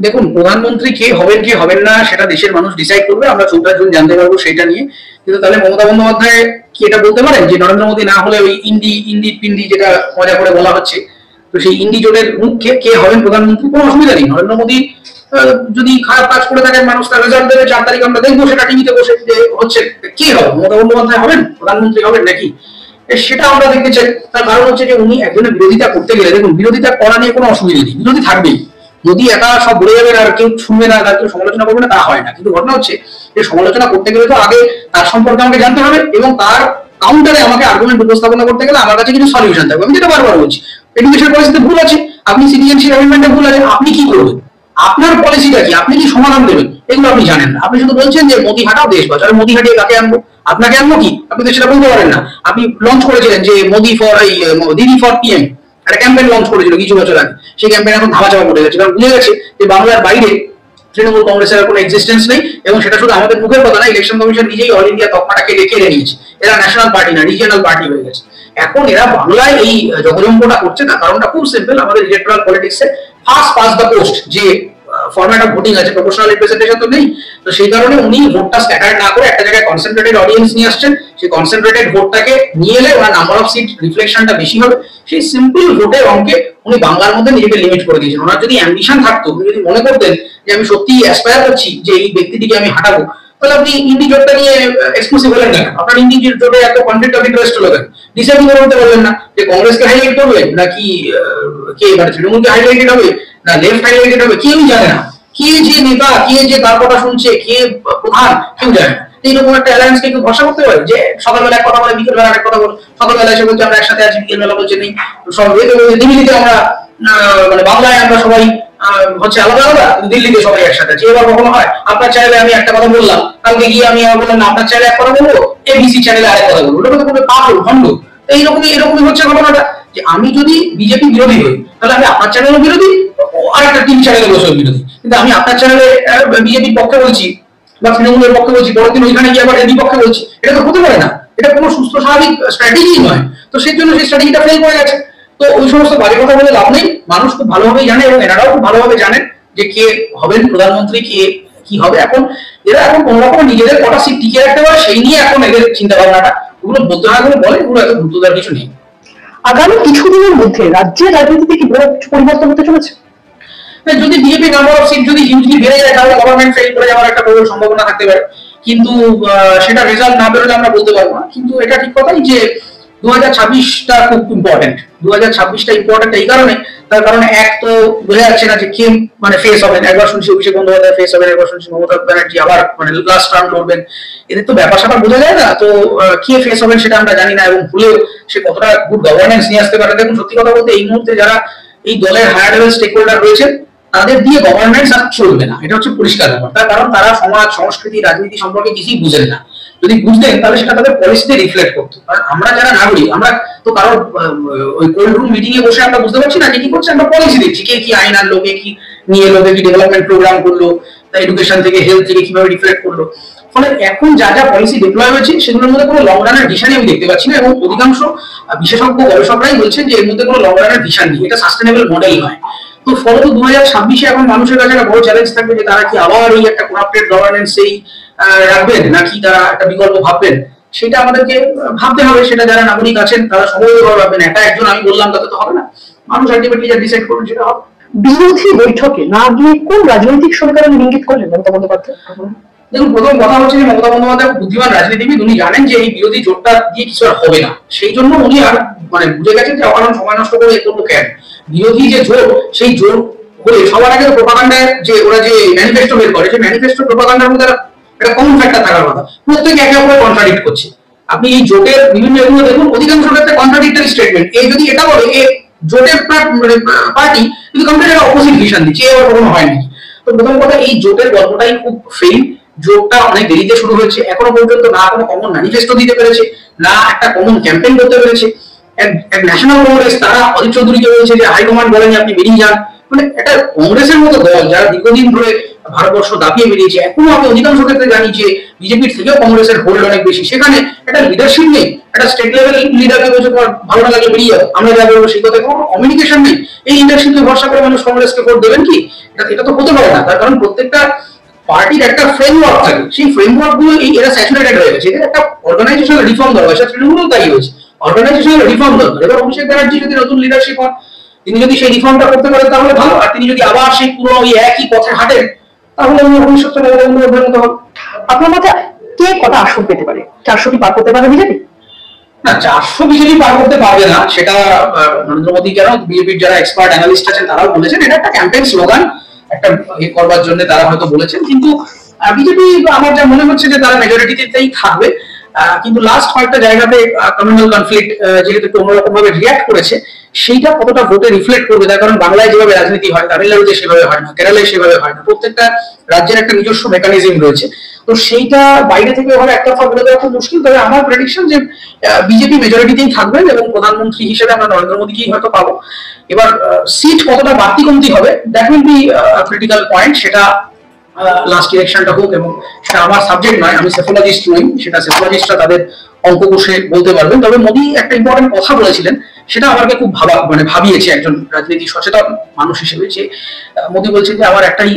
দেখুন, প্রধানমন্ত্রী কে হবেন কি হবেন না সেটা দেশের মানুষ ডিসাইড করবে, আমরা 14 জুন জানতে পারবো সেটা নিয়ে। কিন্তু তাহলে মমতা বন্দ্যোপাধ্যায় কি এটা বলতে পারেন যে নরেন্দ্র মোদী না হলে ওই ইন্ডি পিন্ডি যেটা মজা করে বলা হচ্ছে, তো সেই ইন্ডি জোটের মুখ কে হবেন প্রধানমন্ত্রী? কোনো অসুবিধা নেই। নরেন্দ্র মোদী যদি খারাপ কাজ করে থাকেন, মানুষ তার রেজাল্ট দেবে, 4 তারিখ আমরা দেখবো সেটা টিভিতে বসে যে হচ্ছে। কে হবে? মমতা বন্দ্যোপাধ্যায় হবেন প্রধানমন্ত্রী হবেন নাকি? সেটা আমরা দেখতে চাই। তার কারণ হচ্ছে যে উনি একজনের বিরোধিতা করতে গেলে, দেখুন, বিরোধিতা করা নিয়ে কোনো অসুবিধা নেই, বিরোধী থাকবেই। যদি একা সব বলে যাবেন আর কেউ শুনবে না, তার কেউ সমালোচনা করবে না, তা হয় না। কিন্তু ঘটনা হচ্ছে যে সমালোচনা করতে গেলে তো আগে তার সম্পর্কে আমাকে জানতে হবে, এবং তার কাউন্টারে আমাকে আর্গুমেন্ট উপস্থাপনা করতে গেলে আমার কাছে কিছু সলিউশন থাকবে। আমি যেটা বারবার বলছি, এডুকেশন পলিসিতে ভুল আছে, আপনি সিটিজেনশিপ অ্যামেন্ডমেন্টে ভুল আছে, আপনি কি করবেন? আপনার পলিসিটা কি? আপনি কি সমাধান দেবেন? এগুলো আপনি জানেন না। আপনি শুধু বলছেন যে মোদি হাটাও দেশ বাঁচাও। মোদি হাটিয়ে কাকে আনবো? আপনাকে আনবো কি? আপনি তো সেটা বলতে পারেন না। আপনি লঞ্চ করেছিলেন যে মোদি ফর দিদি ফর পিএম, একটা ক্যাম্পেইন লঞ্চ করেছিল কিছু বছর আগে। সেই ক্যাম্পেইন এখন ধামা চাপা পড়ে গেছে, কারণ বুঝে গেছে যে বাংলার বাইরে তৃণমূল কংগ্রেসের কোনো এক্সিস্টেন্স নেই। এবং সেটা শুধু আমাদের মুখের কথা না, ইলেকশন কমিশন নিজেই অল ইন্ডিয়া তকমাটাকে কেড়ে নিয়েছে। এরা ন্যাশনাল পার্টি না, রিজিয়নাল পার্টি হয়ে গেছে। এখন এরা বাংলায় এই জগজম্বটা করছে, তার কারণটা খুব সিম্পল। আমাদের ইলেকট্রাল পলিটিক্সে ফার্স্ট পাস দ্য পোস্ট যে ফরম্যাট অফ ভোটিং আছে, প্রপোর্শনাল রিপ্রেজেন্টেশন তো নেই। তো সেই কারণে উনি ভোটটা স্ক্যাটার না করে একটা জায়গায় কনসেন্ট্রেটেড অডিয়েন্স নিয়ে আসছেন। সেই কনসেন্ট্রেটেড ভোটটাকে নিয়ে এলে ওনার নাম্বার অফ সিট রিফ্লেকশনটা বেশি হবে। সেই সিম্পল ভোটের অঙ্কে উনি বাংলার মধ্যে নিজেকে লিমিট করে দিয়েছেন। ওনার যদি অ্যাম্বিশন থাকতো, উনি যদি মনে করতেন যে আমি সত্যি অ্যাসপায়ার করছি যে এই ব্যক্তিটিকে আমি হাঁটাবো, তাহলে আপনি ইন্ডি জোটটা নিয়ে এক্সক্লুসিভ হলেন না। আপনার ইন্ডি জোটে এত কনফ্লিক্ট অফ ইন্টারেস্ট হলো কেন? ডিসাইড করতে পারলেন না যে কংগ্রেসকে হাইলাইট করবেন নাকি কে মানে তৃণমূলকে হাইলাইটেড হবে না লেফট হাইলাইটেড হবে, কেউই জানে না। কে যে নেতা, কে যে কার কথা শুনছে, কে প্রধান, কেউ জানে না। এইরকম একটা অ্যালায়েন্সকে কেউ ভরসা করতে পারে যে সকালবেলা এক কথা বলে, বিকেলবেলা এক কথা বলে, সকালবেলা এসে বলছে আমরা একসাথে আছি, বিকেলবেলা বলছে নেই। সব দিল্লিতে আমরা মানে বাংলায় আমরা সবাই হচ্ছে আলাদা আলাদা, দিল্লিতে সবাই একসাথে আছে। এবার কখনো হয় আপনার চ্যানেলে আমি একটা কথা বললাম, কালকে গিয়ে আমি আবার বললাম আপনার চ্যানেলে এক কথা বলবো, এবিসি চ্যানেলে আরেক কথা বলবো। ওটা তো কোনো পাগল ভণ্ড। এরকমই হচ্ছে ঘটনাটা, যে আমি যদি বিজেপি বিরোধী হই, তাহলে আমি আপনার চ্যানেলও বিরোধী, আর একটা টিভি চ্যানেলে বসেও বিরোধী। কিন্তু আমি আপনার চ্যানেলে বিজেপির পক্ষে বলছি বা তৃণমূলের পক্ষে বলছি, পরের দিন ওইখানে গিয়ে আবার এর বিপক্ষে বলছি, এটা তো হতে পারে না। এটা কোনো সুস্থ স্বাভাবিক স্ট্র্যাটেজি নয়। তো সেই জন্য সেই স্ট্র্যাটেজিটা ফেল করে গেছে। তো ওই সমস্ত বাজে কথা বলে লাভ নেই। মানুষ খুব ভালোভাবেই জানে, এবং এনারাও খুব ভালোভাবে জানেন যে কে হবেন প্রধানমন্ত্রী, কে কি হবে। এখন এরা এখন কোন রকম নিজেদের কটা সিট টিকিয়ে রাখতে পারে সেই নিয়ে এখন এদের চিন্তা ভাবনাটা। ওগুলো বলতে হয় বলে বলে, ওগুলো এত গুরুত্ব দেওয়ার কিছু নেই। আগামী কিছুদিনের মধ্যে রাজ্যের রাজনীতিতে কি বড় কিছু পরিবর্তন হতে চলেছে? যদি বিজেপি নাম্বার অফ সিট যদি হিউজলি বেড়ে যায়, তাহলে গভর্নমেন্ট ফেল করে যাওয়ার একটা প্রবল সম্ভাবনা থাকতে পারে। কিন্তু সেটা রেজাল্ট না বেরোলে আমরা বলতে পারবো না। কিন্তু এটা ঠিক কথাই যে 2026টা খুব ইম্পর্টেন্ট। 2026টা ইম্পর্টেন্ট এই কারণে, তার কারণে এক তো বোঝা যাচ্ছে না যে কে মানে ফেস হবেন। একবার শুনছি অভিষেক বন্দ্যোপাধ্যায় ফেস হবেন, একবার শুনছি মমতা ব্যানার্জি আবার মানে লাস্ট টার্ম লড়বেন। এদের তো ব্যাপার স্যাপার বোঝা যায় না। তো কে ফেস হবেন সেটা আমরা জানি না, এবং ভুলেও সে কতটা গুড গভর্নেন্স নিয়ে আসতে পারে। দেখুন, সত্যি কথা বলতে এই মুহূর্তে যারা এই দলের হায়ার লেভেল স্টেক হোল্ডার রয়েছে, তাদের দিয়ে গভর্নেন্স আর চলবে না। এটা হচ্ছে পরিষ্কার ব্যাপার। তার কারণ তারা সমাজ, সংস্কৃতি, রাজনীতি সম্পর্কে কিছুই বুঝেন না। যদি বুঝতেন তাহলে সেটা তাদের পলিসিতে রিফ্লেক্ট করতো। কারণ আমরা যারা নাগরিক, আমরা তো কারোর ওই কোল্ড রুম মিটিং এ বসে আমরা বুঝতে পারছি না যে কি করছে। আমরা পলিসি দিচ্ছি, কে কি আইন আনলো, কে কি নিয়ে এলো, কে কি ডেভেলপমেন্ট প্রোগ্রাম করলো, এডুকেশন থেকে হেলথ থেকে কিভাবে রিফ্লেক্ট করলো। ফলে এখন যা যা পলিসি ডিপ্লয় হয়েছে সেগুলোর মধ্যে কোনো লং রানের ভিশনই আমি দেখতে পাচ্ছি না। এবং অধিকাংশ বিশেষজ্ঞ গবেষকরাই বলছেন যে এর মধ্যে কোনো লং রানের ভিশন নেই, এটা সাস্টেনেবল মডেল নয়। তো ফলত 2026-এ এখন মানুষের কাছে একটা বড় চ্যালেঞ্জ থাকবে যে তারা কি আবার এই একটা করাপ্টেড গভর্নেন্স এই রাখবেন, নাকি তারা একটা বিকল্প ভাববেন। সেটা আমাদেরকে ভাবতে হবে। সেটা যারা নাগরিক আছেন তারা সমন্বয়ভাবে ভাববেন। একা একজন আমি বললাম তাতে তো হবে না। মানুষ আলটিমেটলি যা ডিসাইড করবেন সেটা হবে। বিরোধী বৈঠকে না গিয়ে কোন রাজনৈতিক সমীকরণ ইঙ্গিত করলেন মমতা বন্দ্যোপাধ্যায়? দেখুন, প্রথম কথা হচ্ছে যে মমতা বন্দ্যোপাধ্যায় বুদ্ধিমান রাজনীতিবিদ। উনি জানেন যে এই বিরোধী জোটটা দিয়ে কিছু আর হবে না। সেই জন্য উনি আর মানে বুঝে গেছেন যে অকারণ সময় নষ্ট করে এ করবো কেন। বিরোধী যে জোট, সেই জোট হলে সবার আগে প্রোপাগান্ডায় যে ওরা যে ম্যানিফেস্টো বের করে, সেই ম্যানিফেস্টো প্রোপাগান্ডার মধ্যে একটা কমন ফ্যাক্টর থাকার কথা। প্রত্যেকে একে অপরের কন্ট্রাডিক্ট করছে। আপনি এই জোটের বিভিন্ন এগুলো দেখুন, অধিকাংশ ক্ষেত্রে কন্ট্রাডিক্টরি স্টেটমেন্ট। এই যদি এটা বলে এ জোটের পার্টি কিন্তু কমপ্লিট একটা অপোজিট ভিশন দিচ্ছে, এবার কখনো হয় নাকি। তো প্রথম কথা, এই জোটের গল্পটাই খুব ফেল। জোটটা অনেক দেরিতে শুরু হয়েছে। এখনো পর্যন্ত না কোনো কমন ম্যানিফেস্টো দিতে পেরেছে, না একটা কমন ক্যাম্পেইন করতে পেরেছে। এক ন্যাশনাল কংগ্রেস তারা অধীর চৌধুরীকে বলেছে যে হাইকমান্ড বলেনি আপনি বেরিয়ে যান। মানে একটা কংগ্রেসের মতো দল যারা দীর্ঘদিন ধরে ভারতবর্ষ দাপিয়ে বেরিয়েছে, এখনো আমি অধিকাংশ ক্ষেত্রে জানি যে বিজেপির থেকেও কংগ্রেসের হোল্ড অনেক বেশি। সেখানে একটা লিডারশিপ নেই, একটা স্টেট লেভেল লিডারকে বলছে তোমার ভালো না লাগলে বেরিয়ে যাও, আমরা যা বলবো সেই কথা, কোনো কমিউনিকেশন নেই। এই লিডারশিপকে ভরসা করে মানুষ কংগ্রেসকে ভোট দেবেন কি? এটা তো হতে পারে না। তার কারণ প্রত্যেকটা পার্টির একটা ফ্রেমওয়ার্ক থাকে, সেই ফ্রেমওয়ার্ক গুলো এরা স্যাচুরেটেড হয়ে গেছে। এদের একটা অর্গানাইজেশনাল রিফর্ম দরকার, সেটা তৃণমূলও তাই হয়েছে, অর্গানাইজেশনাল রিফর্ম দরকার। এবার অভিষেক ব্যানার্জি যদি নতুন লিডারশিপ হন, তিনি যদি সেই রিফর্মটা করতে পারেন তাহলে ভালো, আর তিনি যদি আবার সেই পুরো ওই একই পথে হাঁটেন তাহলে ভবিষ্যৎটা মতো হবে। আপনার মতে কে কটা আসন পেতে পারে? 400 কি পার করতে পারে বিজেপি? না, 400 বিজেপি পার করতে পারবে না, সেটা নরেন্দ্র মোদী কেন, বিজেপির যারা এক্সপার্ট অ্যানালিস্ট আছেন তারাও বলেছেন। এটা একটা ক্যাম্পেইন স্লোগান, একটা করবার জন্য তারা হয়তো বলেছেন। কিন্তু বিজেপি আমার যা মনে হচ্ছে যে তারা মেজরিটিতেই থাকবে। কিন্তু লাস্ট কয়েকটা জায়গাতে কমিউনাল কনফ্লিক্ট যেহেতু একটু অন্যরকম ভাবে রিয়াক্ট করেছে, সেইটা কতটা ভোটে রিফ্লেক্ট করবে। তার কারণ বাংলায় যেভাবে রাজনীতি হয়, তামিলনাড়ুতে সেভাবে হয় না, কেরালায় সেভাবে হয় না। প্রত্যেকটা রাজ্যের একটা নিজস্ব মেকানিজম রয়েছে, তো সেইটা বাইরে থেকে ওখানে একটা বলে দেওয়া খুব মুশকিল। তবে আমার প্রেডিকশন যে বিজেপি মেজরিটিতেই থাকবেন এবং প্রধানমন্ত্রী হিসেবে আমরা নরেন্দ্র মোদীকেই হয়তো পাবো। এবার সিট কতটা বাড়তি কমতি হবে, that will be critical point. সেটা লাস্ট ইলেকশনটা হোক, এবং সেটা আমার সাবজেক্ট নয়, আমি সেফোলজিস্ট নই, সেটা সেফোলজিস্টরা তাদের অঙ্ক কষে বলতে পারবেন। তবে মোদী একটা ইম্পর্টেন্ট কথা বলেছিলেন, সেটা আমাকে খুব ভাবিয়েছে একজন রাজনীতি সচেতন মানুষ হিসেবে। যে মোদী বলছেন যে আমার একটাই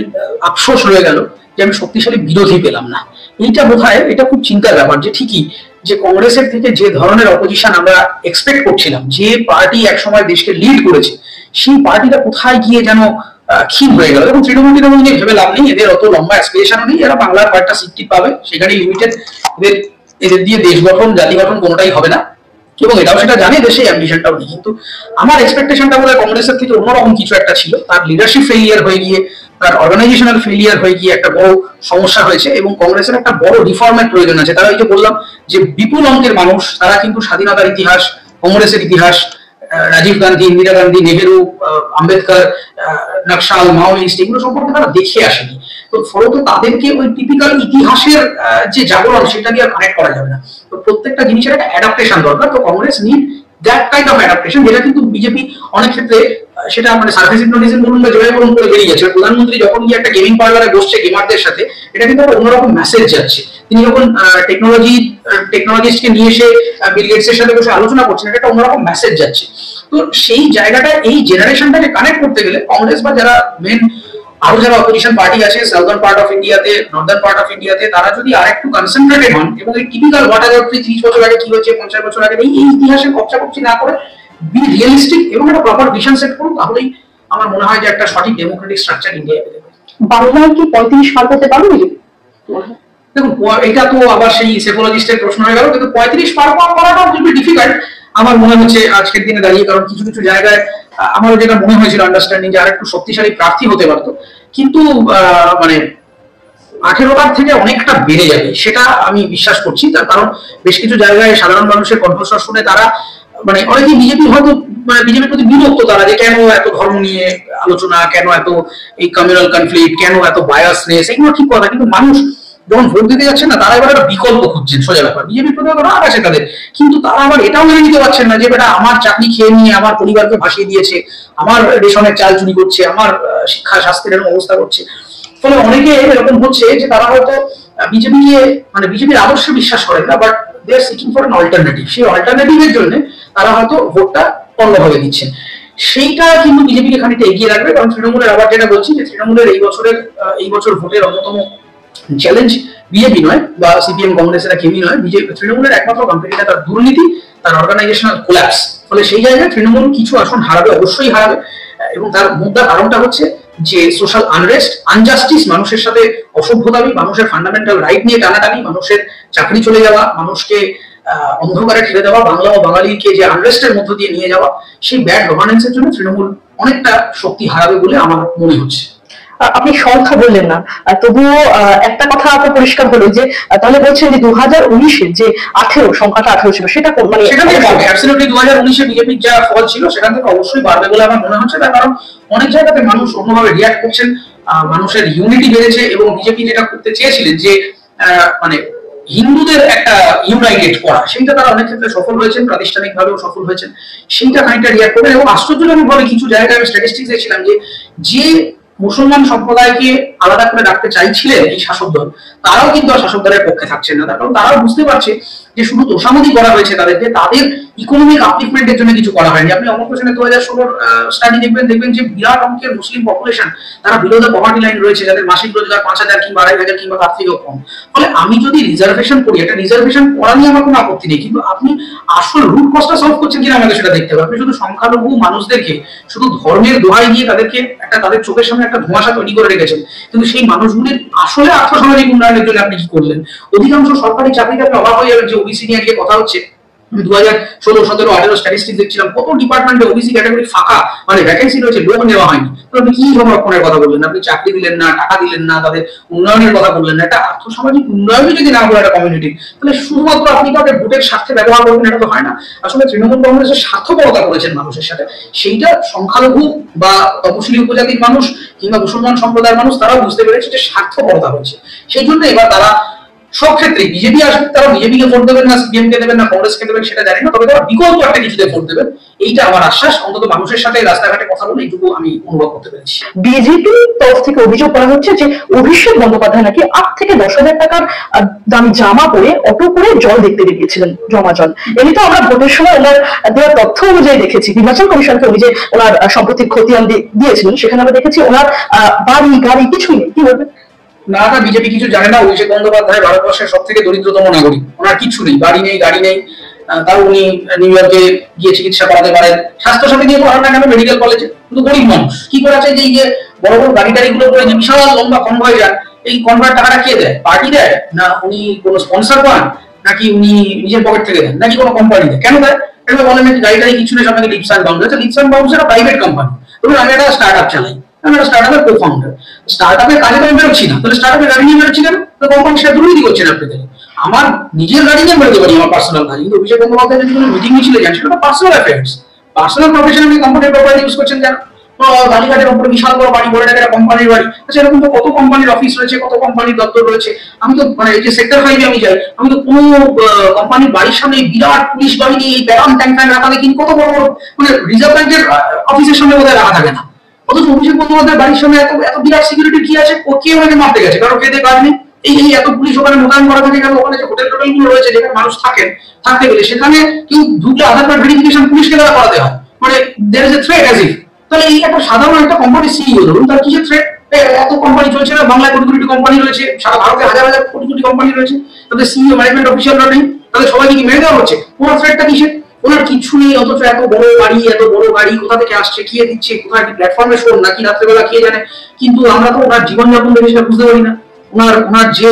আফসোস রয়ে গেল যে আমি শক্তিশালী বিরোধী পেলাম না। এইটা বোধহয় এটা খুব চিন্তার ব্যাপার, যে ঠিকই যে কংগ্রেসের থেকে যে ধরনের অপোজিশন আমরা এক্সপেক্ট করছিলাম, যে পার্টি একসময় দেশকে লিড করেছে, সেই পার্টিটা কোথায় গিয়ে যেন ক্ষীণ হয়ে গেল। এবং তৃণমূল নিয়ে ভেবে লাভ নেই, এদের অত লম্বা অ্যাসপিরেশনও নেই, এরা বাংলার কয়েকটা সিট পাবে, সেখানে লিমিটেড। এদের দিয়ে দেশ গঠন, জাতি গঠন কোনোটাই হবে না, এবং এটাও সেটা জানে, দেশে অ্যাম্বিশনটাও নেই। কিন্তু আমার এক্সপেকটেশনটা বোধহয় কংগ্রেসের থেকে অন্যরকম কিছু একটা ছিল। তার লিডারশিপ ফেলিয়ার হয়ে গিয়ে, তার অর্গানাইজেশনাল ফেলিয়ার হয়ে গিয়ে একটা বড় সমস্যা হয়েছে, এবং কংগ্রেসের একটা বড় রিফর্মের প্রয়োজন আছে। তারা এই যে বললাম যে বিপুল অঙ্কের মানুষ, তারা কিন্তু স্বাধীনতার ইতিহাস, কংগ্রেসের ইতিহাস, রাজীব গান্ধী, ইন্দিরা গান্ধী, নেহেরু, আম্বেদকর, নকশাল, মাওয়িস্ট, এগুলো সম্পর্কে তারা দেখে আসেনি। তো ফলত তাদেরকে ওই টিপিক্যাল ইতিহাসের যে জাগরণ, সেটা দিয়ে কানেক্ট করা যাবে না। তো প্রত্যেকটা জিনিসের একটা অ্যাডাপ্টেশন দরকার। তো Congress need that kind of adaptation, যেটা কিন্তু বিজেপি অনেক ক্ষেত্রে সেটা মানে সার্ভিস হিপনোটিজম বলুন বা যেভাবে বলুন করে বেরিয়ে যাচ্ছে। প্রধানমন্ত্রী যখন গিয়ে একটা গেমিং পার্লারে বসছে গেমারদের সাথে, এটা কিন্তু একটা অন্যরকম মেসেজ যাচ্ছে। তিনি যখন টেকনোলজিস্টকে নিয়ে এসে বিল গেটস এর সাথে বসে আলোচনা করছেন, এটা একটা অন্যরকম মেসেজ যাচ্ছে। তো সেই জায়গাটা, এই জেনারেশনটাকে কানেক্ট করতে গেলে কংগ্রেস বা যারা মেন আরো যারা অপোজিশন পার্টি আছে সাউদার্ন পার্ট অফ ইন্ডিয়াতে, নর্দার্ন পার্ট অফ ইন্ডিয়াতে, তারা যদি আর একটু কনসেন্ট্রেটেড হন এবং এই টিপিক্যাল ওয়াটার 30 বছর আগে কি হয়েছে, 50 বছর আগে, এই ইতিহাসের কপচাকপচি না করে বি রিয়েলিস্টিক এবং একটা প্রপার ভিশন সেট করুন, তাহলেই আমার মনে হয় যে একটা সঠিক ডেমোক্রেটিক স্ট্রাকচার ইন্ডিয়া পেতে পারে। বাংলায় কি 35 পার করতে পারবে বিজেপি? দেখুন, এটা তো আবার সেই সেফোলজিস্টের প্রশ্ন হয়ে গেল, কিন্তু 35 পার করাটা খুবই ডিফিকাল্ট আমার মনে হচ্ছে আজকের দিনে দাঁড়িয়ে। কারণ কিছু কিছু জায়গায় আমারও যেটা মনে হয়েছিল আন্ডারস্ট্যান্ডিং যে আর একটু শক্তিশালী প্রার্থী হতে পারতো, কিন্তু মানে 18টার থেকে অনেকটা বেড়ে যাবে সেটা আমি বিশ্বাস করছি। তার কারণ বেশ কিছু জায়গায় সাধারণ মানুষের কণ্ঠস্বর শুনে তারা মানে অনেকেই বিজেপি হয়তো বিজেপির প্রতি বিরক্ত, তারা যে কেন এত ধর্ম নিয়ে আলোচনা, কেন এত এই কমিউনাল কনফ্লিক্ট, কেন এত বায়াসনেস, এগুলো ঠিক কথা। কিন্তু মানুষ যখন ভোট দিতে যাচ্ছেন না, তারা এবার একটা বিকল্প খুঁজছেন, সোজা ব্যাপার। বিজেপির প্রতি রাগ আছে তাদের, কিন্তু তারা আবার এটাও মেনে নিতে পারছেন না যে বেটা আমার চাকরি খেয়ে নিয়ে আমার পরিবারকে ভাসিয়ে দিয়েছে, আমার রেশনের চাল চুরি করছে, আমার শিক্ষা স্বাস্থ্যের এরকম অবস্থা করছে। ফলে অনেকে এরকম হচ্ছে যে তারা হয়তো বিজেপিকে মানে বিজেপির আদর্শে বিশ্বাস করেন না, but they are seeking for an alternative. সেই অল্টারনেটিভের জন্য তারা হয়তো ভোটটা অন্যভাবে দিচ্ছেন। সেইটা কিন্তু বিজেপিকে খানিকটা এগিয়ে রাখবে। কারণ তৃণমূলের আবার যেটা বলছি যে তৃণমূলের এই বছর ভোটের অন্যতম চ্যালেঞ্জ বিজেপি নয় বা সিপিএম কংগ্রেস এরা কেউই নয়, বিজেপি তৃণমূলের একমাত্র কম্পিটিটর তার দুর্নীতি, তার অর্গানাইজেশনাল কোল্যাপস। ফলে সেই জায়গায় তৃণমূল কিছু আসন হারাবে, অবশ্যই হারাবে। এবং তার মুদ্রা কারণটা হচ্ছে যে সোশ্যাল আনরেস্ট, আনজাস্টিস, মানুষের সাথে অসভ্যতামি, মানুষের ফান্ডামেন্টাল রাইট নিয়ে টানাটানি, মানুষের চাকরি চলে যাওয়া, মানুষকে অন্ধকারে ঠেলে দেওয়া, বাংলা ও বাঙালিকে যে আনরেস্টের মধ্য দিয়ে নিয়ে যাওয়া, সেই ব্যাড গভর্নেন্সের জন্য তৃণমূল অনেকটা শক্তি হারাবে বলে আমার মনে হচ্ছে। আপনি সংখ্যা বললেন না, তবুও একটা কথা আপনার পরিষ্কার হলো যে তাহলে বলছেন যে 2019-এ যে 18 সংখ্যাটা 18 ছিল, সেটা মানে সেখান থেকে বাড়বে অ্যাবসলিউটলি। 2019-এ বিজেপির যা ফল ছিল সেখান থেকে অবশ্যই বাড়বে বলে আমার মনে হচ্ছে। তার কারণ অনেক জায়গাতে মানুষ অন্যভাবে রিয়াক্ট করছেন, মানুষের ইউনিটি বেড়েছে, এবং বিজেপি যেটা করতে চেয়েছিলেন যে মানে হিন্দুদের একটা ইউনাইটেড করা, সেইটা তারা অনেক ক্ষেত্রে সফল হয়েছেন, প্রাতিষ্ঠানিকভাবেও সফল হয়েছেন। সেইটা খানিকটা রিয়াক্ট করবেন। এবং আশ্চর্যজনক ভাবে কিছু জায়গায় আমি স্ট্যাটিস্টিক্স দেখছিলাম যে মুসলমান সম্প্রদায়কে আলাদা করে রাখতে চাইছিলেন এই শাসক দল, তারাও কিন্তু আর শাসক দলের পক্ষে থাকছেন না। তার কারণ তারাও বুঝতে পারছে যে শুধু তোষামোদি করা হয়েছে তাদেরকে, তাদের ইকোনমিক আপলিফমেন্টের জন্য কিছু করা হয়নি। আপনি অমর হোসেনের 2016 স্টাডি দেখবেন যে বিরাট অঙ্কের মুসলিম পপুলেশন তারা বিলো দ্য পভার্টি লাইন রয়েছে, যাদের মাসিক রোজগার 5,000 কিংবা 2,500 কিংবা তার থেকেও কম। ফলে আমি যদি রিজার্ভেশন করি, একটা রিজার্ভেশন করা নিয়ে আমার কোনো আপত্তি নেই, কিন্তু আপনি আসল রুট কজটা সলভ করছেন কিনা আমাদের সেটা দেখতে হবে। আপনি শুধু সংখ্যালঘু মানুষদেরকে শুধু ধর্মের দোহাই দিয়ে তাদেরকে তাদের চোখের সামনে একটা ধোঁয়াশা তৈরি করে রেখেছেন, কিন্তু সেই মানুষগুলির আসলে আর্থসামাজিক উন্নয়নের জন্য আপনি কি করলেন? অধিকাংশ সরকারি চাকরিতে আপনি অবাক হয়ে যাবেন যে ওবিসি নিয়ে আজকে কথা হচ্ছে। 2016, 17, 18 স্ট্যাটিস্টিক্স দেখছিলাম, কত ডিপার্টমেন্টে ওবিসি ক্যাটাগরি ফাঁকা, মানে ভ্যাকেন্সি রয়েছে, লোক নেওয়া হয়নি। তো আপনি কি সংরক্ষণের কথা বললেন? আপনি চাকরি দিলেন না, টাকা দিলেন না, তাদের উন্নয়নের কথা বললেন না। একটা আর্থসামাজিক উন্নয়নই যদি না করে একটা কমিউনিটি, তাহলে শুধুমাত্র আপনি তাদের ভোটের স্বার্থে ব্যবহার করবেন, এটা তো হয় না। আসলে তৃণমূল কংগ্রেসের স্বার্থপরতা করেছেন মানুষের সাথে, সেইটা সংখ্যালঘু বা তপশিলি উপজাতির মানুষ কিংবা মুসলমান সম্প্রদায়ের মানুষ তারাও বুঝতে পেরেছে যে স্বার্থপরতা হয়েছে। সেই জন্য এবার তারা সব ক্ষেত্রে বিজেপি আসবে, তারা বিজেপি কে ভোট দেবেন না, সিপিএম কে দেবেন না, কংগ্রেস কে দেবেন সেটা জানি না, তবে তারা বিকল্প একটা কিছুতে ভোট দেবেন, এইটা আমার আশ্বাস। অন্তত মানুষের সাথে রাস্তাঘাটে কথা বলে এইটুকু আমি অনুভব করতে পেরেছি। বিজেপির তরফ থেকে অভিযোগ করা হচ্ছে যে অভিষেক বন্দ্যোপাধ্যায় নাকি 8 থেকে 10,000 টাকার দামি জামা পরে অটো করে জল দেখতে বেরিয়েছিলেন, জমা জল। এমনিতে আমরা ভোটের সময় ওনার দেওয়ার তথ্য অনুযায়ী দেখেছি, নির্বাচন কমিশনকে উনি যে ওনার সম্পত্তির খতিয়ান দিয়েছিলেন, সেখানে আমরা দেখেছি ওনার বাড়ি গাড়ি কিছুই নেই। কি বলবেন? না, বিজেপি কিছু জানে না। অভিষেক বন্দ্যোপাধ্যায় ভারতবর্ষের সব থেকে দরিদ্রতম নাগরিক, ওনার কিছু নেই, বাড়ি নেই, গাড়ি নেই। তাও উনি নিউ ইয়র্কে গিয়ে চিকিৎসা করাতে পারেন, স্বাস্থ্য সাথী দিয়ে করান না কেন মেডিকেল কলেজে। কিন্তু গরিব মানুষ কি করে আছে যে এই যে বড় বড় গাড়ি টাড়ি গুলো করে যে বিশাল লম্বা কনভয় যান, এই কনভয়ের টাকাটা কে দেয়? পার্টি দেয় না উনি কোনো স্পন্সর পান, নাকি উনি নিজের পকেট থেকে দেন, নাকি কোনো কোম্পানি দেয়? কেন দেয়? এটা বলেন নাকি গাড়ি টাড়ি কিছু নেই, আপনাকে লিপস অ্যান্ড বাউন্স। আচ্ছা, লিপস অ্যান্ড বাউন্স একটা প্রাইভেট কোম্পানি। ধরুন আমি একটা স্টার্ট আপ চালাই, আমি একটা স্টার্ট আপের কো ফাউন্ডার, স্টার্ট আপের কাজে তো আমি বেরোচ্ছি না, তাহলে স্টার্ট আপের গাড়ি নিয়ে বেরোচ্ছি কেন? তো কোম্পানি সেটা দুর্নীতি করছেন আপনি। আমার নিজের গাড়ি নিয়ে বেরোতে পারি, আমার পার্সোনাল গাড়ি। কিন্তু অভিষেক বন্দ্যোপাধ্যায় যদি কোনো মিটিং মিছিলে যান, সেটা পার্সোনাল অ্যাফেয়ার্স, পার্সোনাল প্রফেশনাল কোম্পানির প্রপার্টি ইউজ করছেন কেন? গাড়িঘাটের উপরে বিশাল বড় বাড়ি, বলে একটা কোম্পানির বাড়ি। আচ্ছা, এরকম তো কত কোম্পানির অফিস রয়েছে, কত কোম্পানির দপ্তর রয়েছে। আমি তো মানে এই যে সেক্টর 5 আমি যাই, আমি তো কোনো কোম্পানির বাড়ির সামনে বিরাট পুলিশ বাহিনী, এই ব্যারাম ট্যাঙ্ক ফ্যাঙ্ক রাখা দেখি, কত বড় বড় মানে রিজার্ভ ব্যাংকের অফিসের সামনে বোধহয় রাখা থাকে না। অথচ অভিষেক বন্দ্যোপাধ্যায়ের বাড়ির সামনে এত এত বিরাট সিকিউরিটি কি আছে? কে ওখানে মারতে গেছে? কারণ খেতে কাজ নেই। এই এত পুলিশ ওখানে মোতায়েন করা থাকে কেন? ওখানে যে হোটেল টোটেল গুলো রয়েছে যেখানে মানুষ থাকেন, থাকতে গেলে সেখানে কেউ ঢুকলে আধার কার্ড ভেরিফিকেশন পুলিশকে দ্বারা করাতে হয়, মানে there is a threat as if. তাহলে এই একটা সাধারণ একটা কোম্পানির সিইও ধরুন, তার কিসের থ্রেট? এত কোম্পানি চলছে না, বাংলায় কোটি কোটি কোম্পানি রয়েছে, সারা ভারতে হাজার হাজার কোটি কোটি কোম্পানি রয়েছে, তাদের সিইও ম্যানেজমেন্ট অফিসিয়ালরা নেই, তাদের সবাইকে কি মেরে দেওয়া হচ্ছে? ওনার থ্রেটটা কিসের? ওনার কিছু নেই, অথচ এত বড় গাড়ি, এত বড় গাড়ি কোথা থেকে আসছে, কে দিচ্ছে, কোথায় কি প্ল্যাটফর্মে শোন নাকি রাত্রেবেলা কে জানে। কিন্তু আমরা তো ওনার জীবনযাপন দেখে সেটা বুঝতে পারি না। ওনার ওনার যে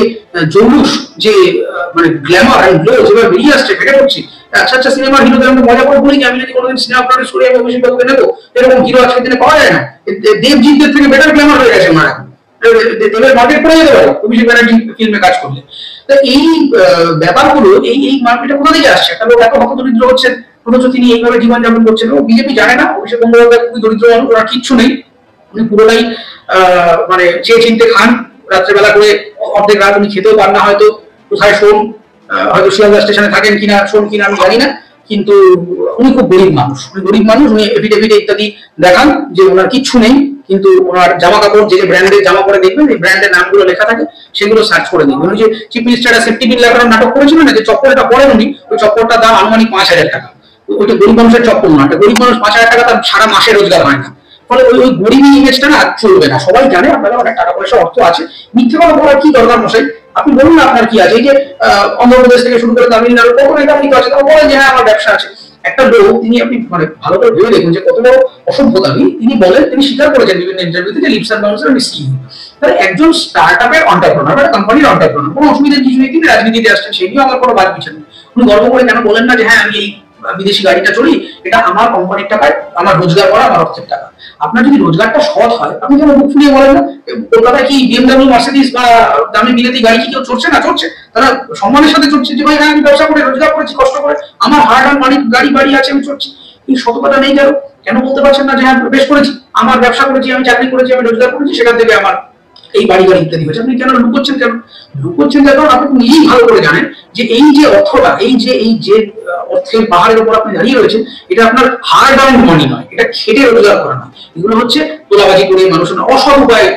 জৌলুস, যে মানে গ্ল্যামার এন্ড গ্লো যেভাবে বেরিয়ে আসছে, ফেটে পড়ছে। আচ্ছা আচ্ছা সিনেমার হিরোদের আমরা মজা করে বলি যে আমি যদি কোনোদিন সিনেমা প্রডিউস করে আমি অভিষেক বাবুকে নেবো, এরকম হিরো আজকের দিনে পাওয়া যায় না। দেবজিৎদের থেকে বেটার গ্ল্যামার হয়ে গেছে ওনার এখন, দেবের মার্কেট করে যেতে পারে অভিষেক ব্যানার্জি ফিল্মে কাজ করলে। তো এই ব্যাপারগুলো, এই মার্কেটটা কোথা থেকে আসছে? একটা লোক এত হত দরিদ্র হচ্ছেন, অথচ তিনি এইভাবে জীবনযাপন করছেন। ও বিজেপি জানে না অভিষেক বন্দ্যোপাধ্যায় খুবই দরিদ্র মানুষ, ওরা কিচ্ছু নেই, উনি পুরোটাই মানে চেয়ে চিনতে খান। রাত্রেবেলা করে অর্ধেক রাত উনি খেতেও পান না, হয়তো কোথায় শোন, হয়তো শিয়ালদা স্টেশনে থাকেন কিনা, শোন কিনা আমি জানি না, কিন্তু উনি খুব গরিব মানুষ। উনি গরিব মানুষ, উনি এফিডেভিটে ইত্যাদি দেখান যে ওনার কিচ্ছু নেই, কিন্তু ওনার জামা কাপড় যে ব্র্যান্ডের জামা পরে দেখবেন, এই ব্র্যান্ডের নামগুলো লেখা থাকে, সেগুলো সার্চ করে দেখবেন। উনি যে চিফ মিনিস্টার সেফটি বিল লাগানোর নাটক করেছিলেন না, যে চপ্পলটা পরেন উনি, ওই চপ্পলটার দাম আনুমানিক 5,000 টাকা। ওইটা গরিব মানুষের চপ্পল না, একটা গরিব মানুষ 5,000 টাকা তার সারা মাসে রোজগার হয় না। ফলে ওই গরিবী ইমেজটা না চলবে না। সবাই জানে আপনাদের অনেক টাকা পয়সা অর্থ আছে, মিথ্যে কথা বলার কি দরকার মশাই? আপনি বলুন না আপনার কি আছে। এই যে অন্ধ্রপ্রদেশ থেকে শুরু করে তামিলনাড়ু কত নেতা কি আছে, তারা বলেন যে হ্যাঁ আমার ব্যবসা আছে। একটা লোক, তিনি আপনি মানে ভালো করে ভেবে দেখুন যে কত বড় অসভ্যতামী। তিনি বলেন, তিনি স্বীকার করেছেন বিভিন্ন ইন্টারভিউতে যে লিপস অ্যান্ড বাউন্সের আমি সিইও। তাহলে একজন স্টার্ট আপের অন্টারপ্রেনার, একটা কোম্পানির অন্টারপ্রেনার, কোনো অসুবিধা কিছু নেই। তিনি রাজনীতিতে আসছেন, সেই নিয়ে আমার কোনো বাদ পিছনে নেই। উনি গর্ব করে কেন বলেন না যে হ্যাঁ আমি এই বিদেশি গাড়িটা চড়ি, এটা আমার কোম্পানির টাকায়, আমার রোজগার করা, আমার অর্থের টাকা। আপনার যদি রোজগারটা সৎ হয়, আপনি কেন মুখ ফুলিয়ে বলেন না? কলকাতায় কি বিএমডব্লিউ, মার্সিডিজ বা দামি বিলেতি গাড়ি কি কেউ চড়ছে না? চড়ছে, তারা সম্মানের সাথে চড়ছে যে ভাই হ্যাঁ আমি ব্যবসা করে রোজগার করেছি কষ্ট করে, আমার হার্ড অ্যান্ড মানি গাড়ি বাড়ি আছে, আমি চড়ছি। এই সততা নেই কেন? কেন বলতে পারছেন না যে হ্যাঁ বেশ করেছি, আমার ব্যবসা করেছি, আমি চাকরি করেছি, আমি রোজগার করেছি, সেখান থেকে আমার এই বাড়ি গাড়ি ইত্যাদি হয়েছে? আপনি কেন লুকোচ্ছেন? কেন লুকোচ্ছেন? কারণ আপনি নিজেই ভালো করে জানেন যে এই যে অর্থটা, এই যে অর্থের পাহাড়ের উপর আপনি দাঁড়িয়ে রয়েছেন, এটা আপনার হার্ড আর্নড মানি নয়, এটা খেটে রোজগার করা না। এগুলো হচ্ছে তোলাবাজি করে মানুষের অসৎ উপায়ে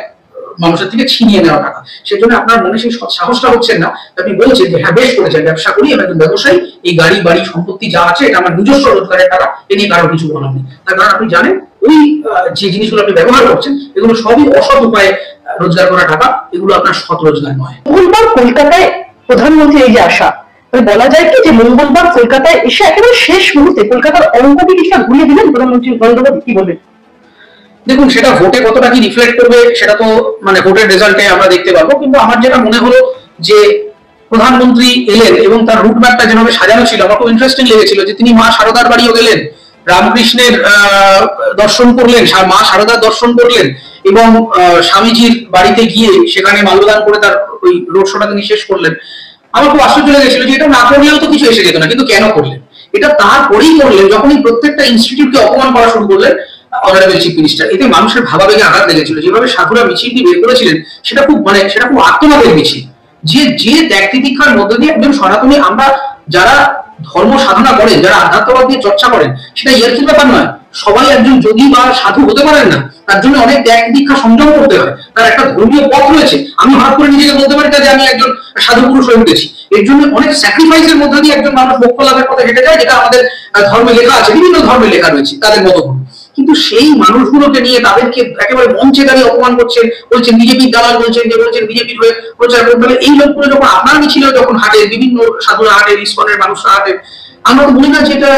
মানুষের থেকে ছিনিয়ে নেওয়া টাকা। সেই জন্য আপনার মনে সেই সাহসটা হচ্ছেন না, আপনি বলছেন যে হ্যাঁ বেশ করেছেন, ব্যবসা করি, আমি একজন ব্যবসায়ী, এই গাড়ি বাড়ি সম্পত্তি যা আছে এটা আমার নিজস্ব রোজগারের টাকা, এ নিয়ে কারো কিছু বলার নেই। তার কারণ আপনি জানেন ওই যে জিনিসগুলো আপনি ব্যবহার করছেন এগুলো সবই অসৎ উপায়ে রোজগার করা টাকা, এগুলো আপনার সৎ রোজগার নয়। মঙ্গলবার কলকাতায় প্রধানমন্ত্রী এই যে আসা, বলা যায় কি যে মঙ্গলবার কলকাতায় এসে একেবারে শেষ মুহূর্তে কলকাতার অঙ্কটি কিছুটা ঘুরিয়ে দিলেন প্রধানমন্ত্রী নরেন্দ্র মোদী, কি বলবেন? দেখুন, সেটা ভোটে কতটা কি রিফ্লেক্ট করবে সেটা তো মানে ভোটের রেজাল্টে আমরা দেখতে পাবো, কিন্তু আমার যেটা মনে হলো যে প্রধানমন্ত্রী এলেন এবং তার রুট ম্যাপটা যেভাবে সাজানো ছিল আমার খুব ইন্টারেস্টিং লেগেছিল, যে তিনি মা শারদার বাড়িও গেলেন, রামকৃষ্ণের দর্শন করলেন, মা শারদার দর্শন করলেন এবং স্বামীজির বাড়িতে গিয়ে সেখানে মাল্যদান করে তার ওই রোড শোটা তিনি শেষ করলেন। আমার খুব আশ্চর্য লেগেছিল যে এটা না করলেও তো কিছু এসে যেত না, কিন্তু কেন করলেন? এটা তারপরেই করলেন যখনই প্রত্যেকটা ইনস্টিটিউটকে অপমান করা শুরু করলেন অনারেবল চিফ মিনিস্টার। এতে মানুষের ভাবাবেগে আঘাত লেগেছিল। যেভাবে সাধুরা মিছিলটি বের করেছিলেন সেটা খুব আত্মনাদের মিছিল, যে ত্যাগ তিতিক্ষার মধ্য দিয়ে একজন সনাতনী, আমরা যারা ধর্ম সাধনা করেন, যারা আধ্যাত্মবাদ দিয়ে চর্চা করেন, সেটা ইয়ার্কির ব্যাপার নয়। সবাই একজন যোগী বা সাধু হতে পারেন না, তার জন্য অনেক ত্যাগ দীক্ষা সংযম করতে হয়, তার একটা ধর্মীয় পথ রয়েছে। আমি হঠাৎ করে নিজেকে বলতে পারি না যে আমি একজন সাধু পুরুষ হয়ে উঠেছি। এর জন্য অনেক স্যাক্রিফাইসের মধ্যে দিয়ে একজন মানুষ মোক্ষ লাভের পথে হেঁটে যায়, যেটা আমাদের ধর্মে লেখা আছে, বিভিন্ন ধর্মে লেখা রয়েছে তাদের মতো। কিন্তু সেই মানুষগুলোকে নিয়ে তাদেরকে একেবারে মঞ্চে দাঁড়িয়ে অপমান করছেন, বলছেন বিজেপির দালাল, বলছেন বিজেপির হয়ে প্রচার করতে হবে। এই লোকগুলো যখন আপনার মিছিল যখন হাঁটে, বিভিন্ন সাধুরা হাঁটে, ইসকনের মানুষরা হাঁটে, আমরা তো বলি না যে এটা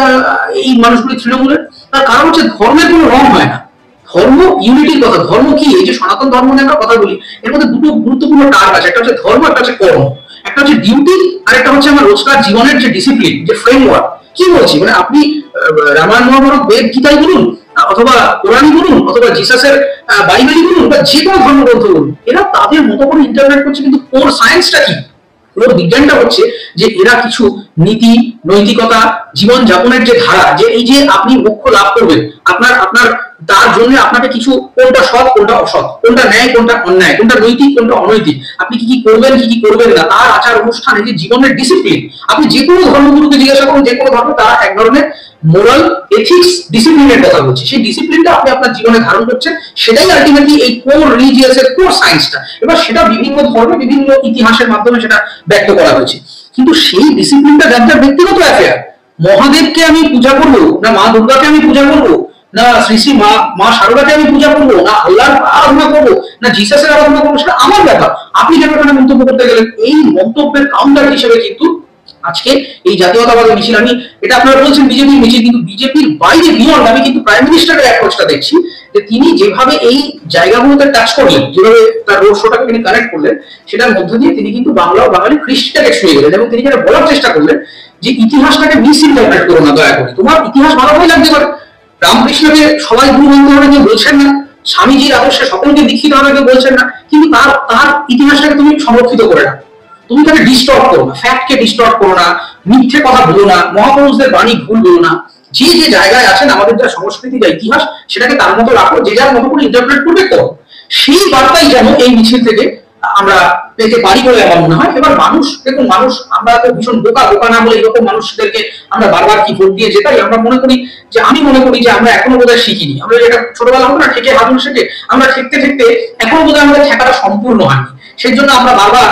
এই মানুষগুলি তৃণমূলের। তার কারণ হচ্ছে ধর্মের কোনো রং হয় না, ধর্ম ইউনিটির কথা। ধর্ম কি? এই যে সনাতন ধর্ম নিয়ে আমরা কথা বলি, এর মধ্যে দুটো গুরুত্বপূর্ণ টার্ম আছে, একটা হচ্ছে ধর্ম, একটা হচ্ছে কর্ম। একটা হচ্ছে ডিউটি আর একটা হচ্ছে আমার রোজকার জীবনের যে ডিসিপ্লিন, যে ফ্রেমওয়ার্ক। কি বলছি মানে আপনি রামায়ণ মহাভারত বেদ গীতাই বলুন, অথবা কোরআনই বলুন, অথবা জিসাসের বাইবেলই বলুন, বা যে কোনো ধর্মগ্রন্থ বলুন, এরা তাদের মতো করে ইন্টারপ্রেট করছে। কিন্তু কোর সায়েন্সটা কি, ওর বিজ্ঞানটা হচ্ছে যে এরা কিছু নীতি, নৈতিকতা, জীবন যাপনের যে ধারা, যে এই যে আপনি মোক্ষ লাভ করবেন, আপনার আপনার তার জন্য আপনাকে কিছু, কোনটা সৎ কোনটা অসৎ, কোনটা ন্যায় কোনটা অন্যায়, কোনটা নৈতিক কোনটা অনৈতিক, আপনি কি কি করবেন কি কি করবেন না, তার আচার অনুষ্ঠান, এই যে জীবনের ডিসিপ্লিন। আপনি যে কোনো ধর্মগুরুকে জিজ্ঞাসা করুন, যে কোনো ধর্ম, তারা এক ধরনের মোরাল এথিক্স ডিসিপ্লিনের কথা বলছে। সেই ডিসিপ্লিনটা আপনি আপনার জীবনে ধারণ করছেন, সেটাই আলটিমেটলি এই কোর রিলিজিয়াসের কোর সায়েন্সটা। এবার সেটা বিভিন্ন ধর্মে বিভিন্ন ইতিহাসের মাধ্যমে সেটা ব্যক্ত করা হয়েছে। কিন্তু সেই ডিসিপ্লিনটা যার যার ব্যক্তিগত অ্যাফেয়ার। মহাদেবকে আমি পূজা করবো না মা দুর্গাকে আমি পূজা করবো, না শ্রী শ্রী মা শারদাকে আমি পূজা করবো, না আল্লাহর আরাধনা করবো, না জিসাসের আরাধনা করবো, সেটা আমার ব্যাপার। আপনি যেন এখানে মন্তব্য করতে গেলেন, এই মন্তব্যের কাউন্টার হিসেবে কিন্তু আজকে এই জাতীয়তাবাদী মিছিল, আমি এটা আপনারা বলছেন বিজেপির মিছিল, কিন্তু বিজেপির বাইরে বিয়ন্ড আমি কিন্তু প্রাইম মিনিস্টারের অ্যাপ্রোচটা দেখছি, যে তিনি যেভাবে এই জায়গাগুলোতে টাচ করলেন, যেভাবে তার রোড শোটাকে তিনি কানেক্ট করলেন, সেটার মধ্য দিয়ে তিনি কিন্তু বাংলা ও বাঙালি কৃষ্টিটাকে ছুঁয়ে গেলেন। এবং তিনি যেটা বলার চেষ্টা করলেন যে ইতিহাসটাকে মিস ইন্টারপ্রেট করো না দয়া করে। তোমার ইতিহাস ভালো হয়ে লাগতে পারে, রামকৃষ্ণকে সবাই গুরু মানতে হবে কেউ বলছেন না, স্বামীজির আদর্শে সকলকে দীক্ষিত হবে কেউ বলছেন না, কিন্তু তার ইতিহাসটাকে তুমি সংরক্ষিত করে রাখো। তুমি তাকে ডিস্টর্ব করো না, ফ্যাক্টকে ডিস্টর্ব করো না, মিথ্যে কথা বলো না, মহাপুরুষদের বাণী ভুল বলো না। যে যে জায়গায় আছেন, আমাদের যা সংস্কৃতি যা ইতিহাস, সেটাকে তার মতো রাখো, যে যার মতো করে ইন্টারপ্রেট করবে করো। সেই বার্তাই যেন এই মিছিল থেকে আমরা পেতে পারি বলে আমার মনে হয়। এবার মানুষ, দেখুন মানুষ, আমরা তো ভীষণ বোকা না বলে এরকম মানুষদেরকে আমরা বারবার কি ভোট দিয়ে যেতাই। আমরা মনে করি যে, আমি মনে করি যে আমরা এখনো বোধহয় শিখিনি। আমরা যেটা ছোটবেলা হতো না, ঠেকে হাতুড় শেখে, আমরা ঠেকতে এখনো বোধহয় আমাদের ঠেকাটা সম্পূর্ণ হয়নি। সেই জন্য আমরা বারবার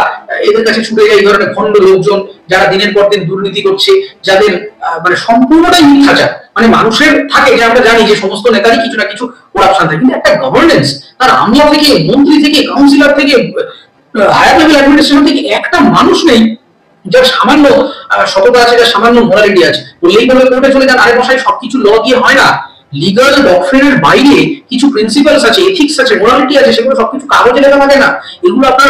এদের কাছে ছুটে যাই, এই ধরনের ভণ্ড লোকজন যারা দিনের পর দিন দুর্নীতি করছে, যাদের মানে সম্পূর্ণটাই মিথ্যাচার। মানে মানুষের থাকে যে আমরা জানি যে সমস্ত নেতারই কিছু না কিছু করাপশন থাকে, কিন্তু একটা গভর্নেন্স, তার আমলা থেকে, মন্ত্রী থেকে, কাউন্সিলর থেকে, হায়ার লেভেল অ্যাডমিনিস্ট্রেশন থেকে একটা মানুষ নেই যার সামান্য সততা আছে, যার সামান্য মোরালিটি আছে। বললেই বলে কোর্টে চলে যান, আরে মশাই সবকিছু ল দিয়ে হয় না। লিগাল ডক্ট্রিনের বাইরে কিছু প্রিন্সিপালস আছে, এথিক্স আছে, মোরালিটি আছে, সেগুলো সবকিছু কাগজে লেখা থাকে না। এগুলো আপনার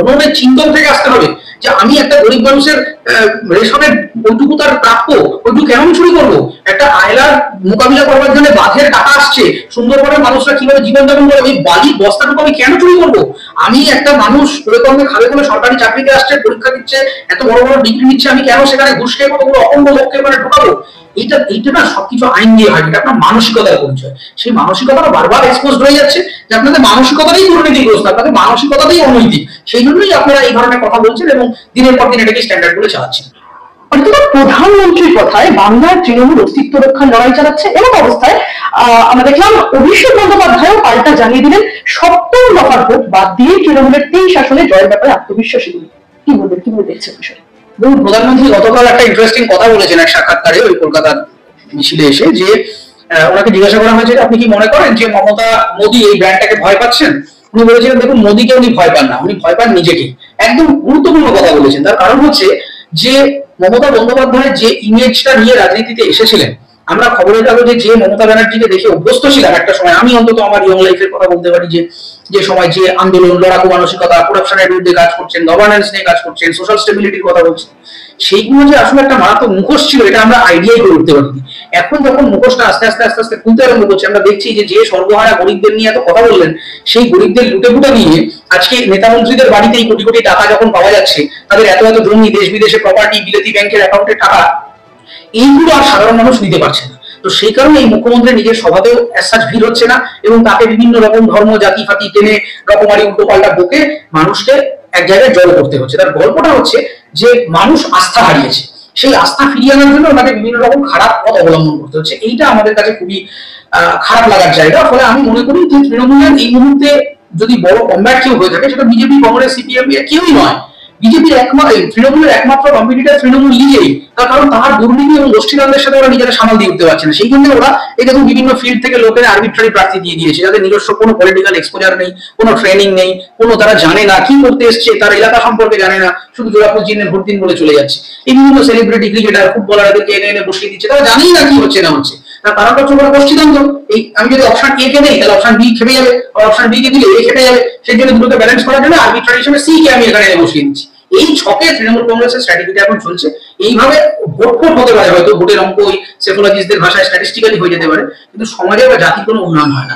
মনের চিন্তন থেকে আসতে হবে, যে আমি একটা গরিব মানুষের রেশনের ওইটুকু তার প্রাপ্য, ওইটুকু কেন আমি চুরি করবো? একটা আয়লার মোকাবিলা করবার জন্য বাঁধের টাকা আসছে, সুন্দরবনের মানুষরা কিভাবে জীবনযাপন করে, ওই বালির বস্তাটুকু আমি কেন চুরি করবো? আমি একটা মানুষ ওরকম খাবে বলে সরকারি চাকরিতে আসছে, পরীক্ষা দিচ্ছে, এত বড় বড় ডিগ্রি নিচ্ছে, আমি কেন সেখানে ঘুষ খেয়ে কতগুলো অপঙ্গ লোককে মানে ঢোকাবো? এইটা না সবকিছু আইন দিয়ে হয়, এটা আপনার মানসিকতার পরিচয়। সেই মানসিকতাটা বারবার এক্সপোজ হয়ে যাচ্ছে, যে আপনাদের মানসিকতাটাই দুর্নীতিগ্রস্ত, আপনাদের মানসিকতাটাই অনৈতিক। সেই জন্যই আপনারা এই ধরনের কথা বলছেন এবং দিনের পর দিন এটাকে স্ট্যান্ডার্ড করে চালাচ্ছেন। অন্তত প্রধানমন্ত্রীর কথায় বাংলার তৃণমূল অস্তিত্ব রক্ষার লড়াই চালাচ্ছে, এমন অবস্থায় আমরা দেখলাম অভিষেক বন্দ্যোপাধ্যায়ও পাল্টা জানিয়ে দিলেন 70 দফার ভোট বাদ দিয়ে তৃণমূলের 23 আসনে জয়ের ব্যাপারে আত্মবিশ্বাসী তিনি। কি বলবেন, কিভাবে দেখছেন বিষয়? দেখুন, প্রধানমন্ত্রী গতকাল একটা ইন্টারেস্টিং কথা বলেছেন এক সাক্ষাৎকারে ওই কলকাতার মিছিলে এসে, যে ওনাকে জিজ্ঞাসা করা হয়েছে আপনি কি মনে করেন যে মমতা মোদী এই ব্র্যান্ডটাকে ভয় পাচ্ছেন? উনি বলেছিলেন দেখুন, মোদীকে উনি ভয় পান না, উনি ভয় পান নিজেকে। একদম গুরুত্বপূর্ণ কথা বলেছেন। তার কারণ হচ্ছে যে মমতা বন্দ্যোপাধ্যায় যে ইমেজটা নিয়ে রাজনীতিতে এসেছিলেন, আমরা খবরের কাগজে যে মমতা ব্যানার্জিকে দেখে অভ্যস্ত ছিলাম একটা সময়, আমি অন্তত আমার ইয়ং লাইফের কথা বলতে পারি, যে যে সময় যে আন্দোলন, লড়াকু মানসিকতা, করাপশনের বিরুদ্ধে কাজ করছেন, গভর্নেন্স নিয়ে কাজ করছেন, সোশ্যাল স্টেবিলিটির কথা বলছেন, সেইগুলো যে আসলে একটা মারাত্মক মুখোশ ছিল এটা আমরা আইডিয়াই করে উঠতে পারিনি। এখন যখন মুখোশটা আস্তে আস্তে আস্তে আস্তে খুলতে আরম্ভ করছে, আমরা দেখছি যে যে সর্বহারা গরিবদের নিয়ে এত কথা বললেন, সেই গরিবদের লুটে ফুটে নিয়ে আজকে নেতা মন্ত্রীদের বাড়িতেই কোটি কোটি টাকা যখন পাওয়া যাচ্ছে, তাদের এত এত জমি, দেশ বিদেশে প্রপার্টি, বিলেতি ব্যাংকের অ্যাকাউন্টে টাকা, এইগুলো আর সাধারণ মানুষ নিতে পারছে না। তো সেই কারণে এই মুখ্যমন্ত্রী নিজের সভাতেও অ্যাজ ভিড় হচ্ছে না, এবং তাকে বিভিন্ন রকম ধর্ম জাতি ফাতি টেনে রকমারি উল্টো পাল্টা বকে মানুষকে এক জায়গায় জড়ো করতে হচ্ছে। তার গল্পটা হচ্ছে যে মানুষ আস্থা হারিয়েছে, সেই আস্থা ফিরিয়ে আনার জন্য ওনাকে বিভিন্ন রকম খারাপ পথ অবলম্বন করতে হচ্ছে। এইটা আমাদের কাছে খুবই খারাপ লাগার জায়গা। ফলে আমি মনে করি যে তৃণমূলের এই মুহূর্তে যদি বড় কমব্যাট কেউ হয়ে থাকে, সেটা বিজেপি, কংগ্রেস, সিপিএম কেউই নয়। বিজেপির তৃণমূলের একমাত্র কম্পিটিটর তৃণমূল নিজেই, তার কারণ তাহার দুর্নীতি এবং গোষ্ঠীদ্বন্দ্বের সাথে ওরা নিজেরা সামাল দিয়ে উঠতে পারছে না। সেই জন্য ওরা এই দেখুন বিভিন্ন ফিল্ড থেকে লোকের আরবিট্রারি প্রার্থী দিয়ে দিয়েছে, যাদের নিজস্ব কোনো পলিটিক্যাল এক্সপোজার নেই, কোনো ট্রেনিং নেই, কোনো তারা জানে না কি করতে এসছে, তার এলাকা সম্পর্কে জানে না, শুধু জোড়াফুল চিহ্নে ভোট দিন বলে চলে যাচ্ছে। এই বিভিন্ন সেলিব্রিটি ক্রিকেটার, ফুটবলারদেরকে এনে এনে বসিয়ে দিচ্ছে, তারা জানেই না কি হচ্ছে না হচ্ছে। তার কারণটা হচ্ছে ওরা গোষ্ঠীদ্বন্দ্ব। এই আমি যদি অপশন এ কে নেই, তাহলে অপশন বি খেপে যাবে, আর অপশন বি কে দিলে এ খেপে যাবে। সেই জন্য দুটোকে ব্যালেন্স করার জন্য আরবিট্রারি হিসেবে সি কে আমি এখানে এনে বসিয়ে দিচ্ছি। এই ছকে তৃণমূল কংগ্রেসের স্ট্র্যাটেজিটা এখন চলছে। এইভাবে ভোট হতে পারে, হয়তো ভোটের অঙ্ক ওই সেফোলজিস্টদের ভাষায় স্ট্যাটিস্টিক্যালি হয়ে যেতে পারে, কিন্তু সমাজে বা জাতির কোনো উন্নয়ন হয় না।